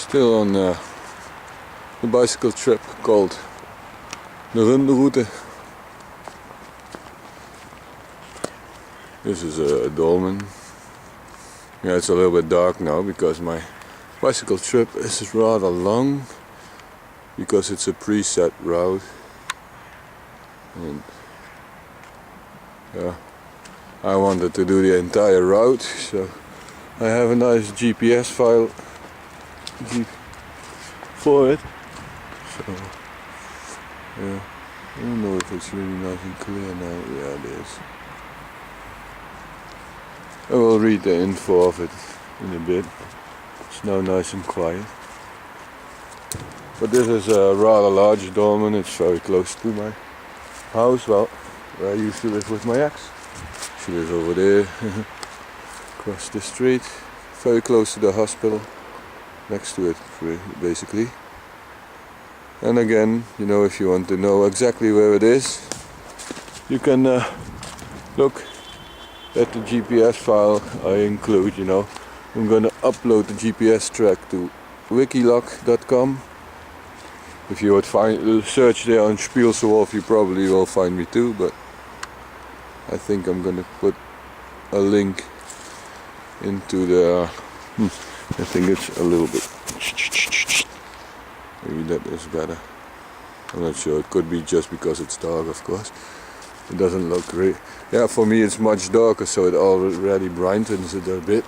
Still on the bicycle trip called the Runde Route. This is a dolmen. Yeah, it's a little bit dark now because my bicycle trip is rather long because it's a preset route. And yeah, I wanted to do the entire route, so I have a nice GPS file for it. So yeah, I don't know if it's really nice and clear now. Yeah, it is. I will read the info of it in a bit. It's now nice and quiet. But this is a rather large dolmen. It's very close to my house, well, where I used to live with my ex. She lives over there, across the street, very close to the hospital, next to it basically. And again, you know, if you want to know exactly where it is, you can look at the GPS file I include, you know. I'm going to upload the GPS track to wikilog.com. If you would search there on Spielselwolf, you probably will find me too, but I think I'm going to put a link into the... I think it's a little bit... Maybe that is better. I'm not sure. It could be just because it's dark, of course. It doesn't look great. Yeah, for me it's much darker, so it already brightens it a bit.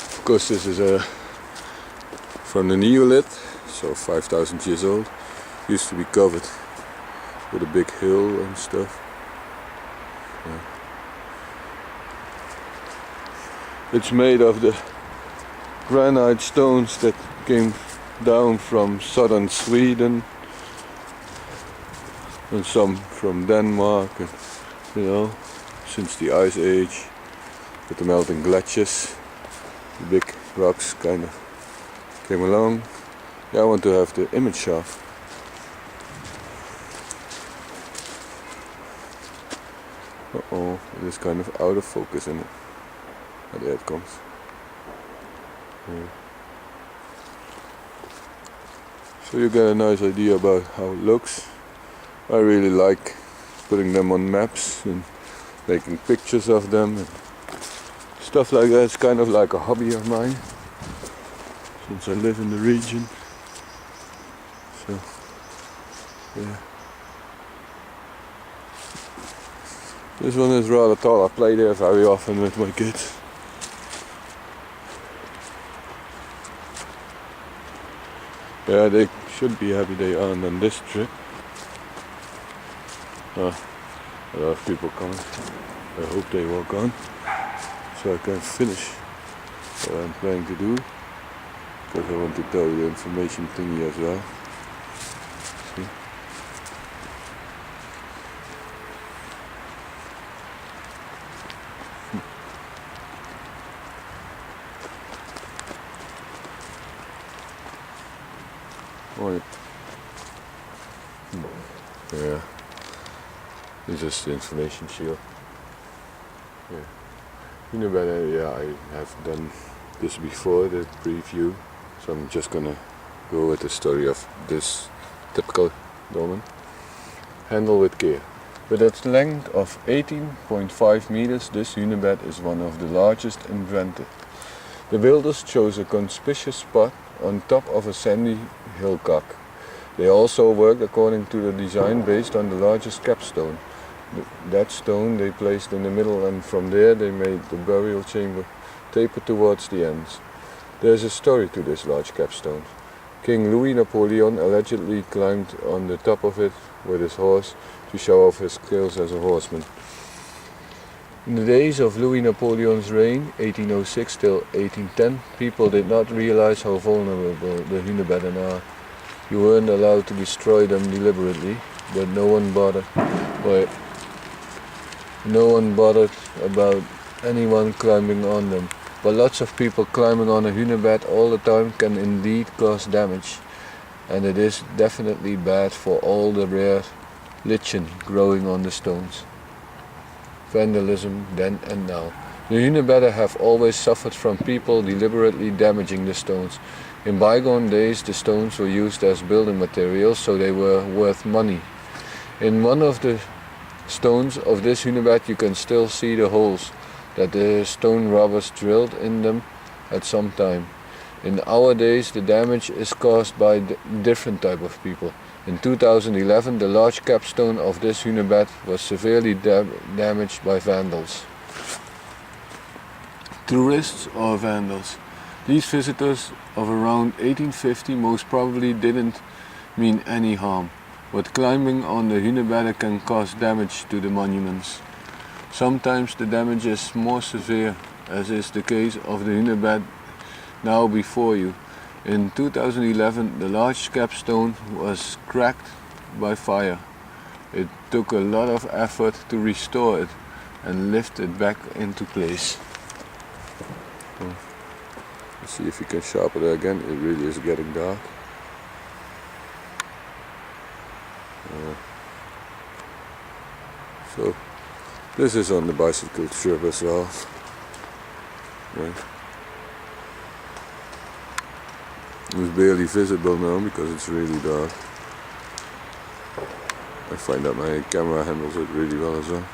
Of course, this is from the Neolith, so 5,000 years old. Used to be covered with a big hill and stuff. Yeah. It's made of the granite stones that came down from southern Sweden and some from Denmark, and, you know, since the Ice Age with the melting glaciers, the big rocks kind of came along. Yeah, I want to have the image off. Uh-oh, it is kind of out of focus, isn't it? Oh, there it comes. Yeah. So you get a nice idea about how it looks. I really like putting them on maps and making pictures of them and stuff like that. It's kind of like a hobby of mine since I live in the region. So yeah. This one is rather tall. I play there very often with my kids. Yeah, they should be happy they aren't on this trip. A lot of people coming. I hope they walk on, so I can finish what I'm planning to do, because I want to tell you the information thingy as well. See? Oh yeah. Yeah. This is the information shield. Yeah. You know better, yeah, I have done this before, the preview. So I'm just gonna go with the story of this typical dolmen. Handle with care. With its length of 18.5 meters, this hunebed is one of the largest invented. The builders chose a conspicuous spot on top of a sandy hillcock. They also worked according to the design based on the largest capstone. That stone they placed in the middle, and from there they made the burial chamber taper towards the ends. There is a story to this large capstone. King Louis Napoleon allegedly climbed on the top of it with his horse to show off his skills as a horseman. In the days of Louis Napoleon's reign, 1806 till 1810, people did not realize how vulnerable the hunebedden are. You weren't allowed to destroy them deliberately, but no one bothered about anyone climbing on them. But lots of people climbing on a hunebed all the time can indeed cause damage, and it is definitely bad for all the rare lichen growing on the stones. Vandalism then and now. The hunebedden have always suffered from people deliberately damaging the stones. In bygone days the stones were used as building materials, so they were worth money. In one of the stones of this hunebed you can still see the holes that the stone robbers drilled in them at some time. In our days the damage is caused by different type of people. In 2011 the large capstone of this hunebed was severely damaged by vandals. Tourists or vandals. These visitors of around 1850 most probably didn't mean any harm, but climbing on the hunebedden can cause damage to the monuments. Sometimes the damage is more severe, as is the case of the hunebed now before you. In 2011 the large capstone was cracked by fire. It took a lot of effort to restore it and lift it back into place. Let's see if you can sharpen it again. It really is getting dark. So this is on the bicycle trip as well. Right. It's barely visible now because it's really dark. I find that my camera handles it really well as well.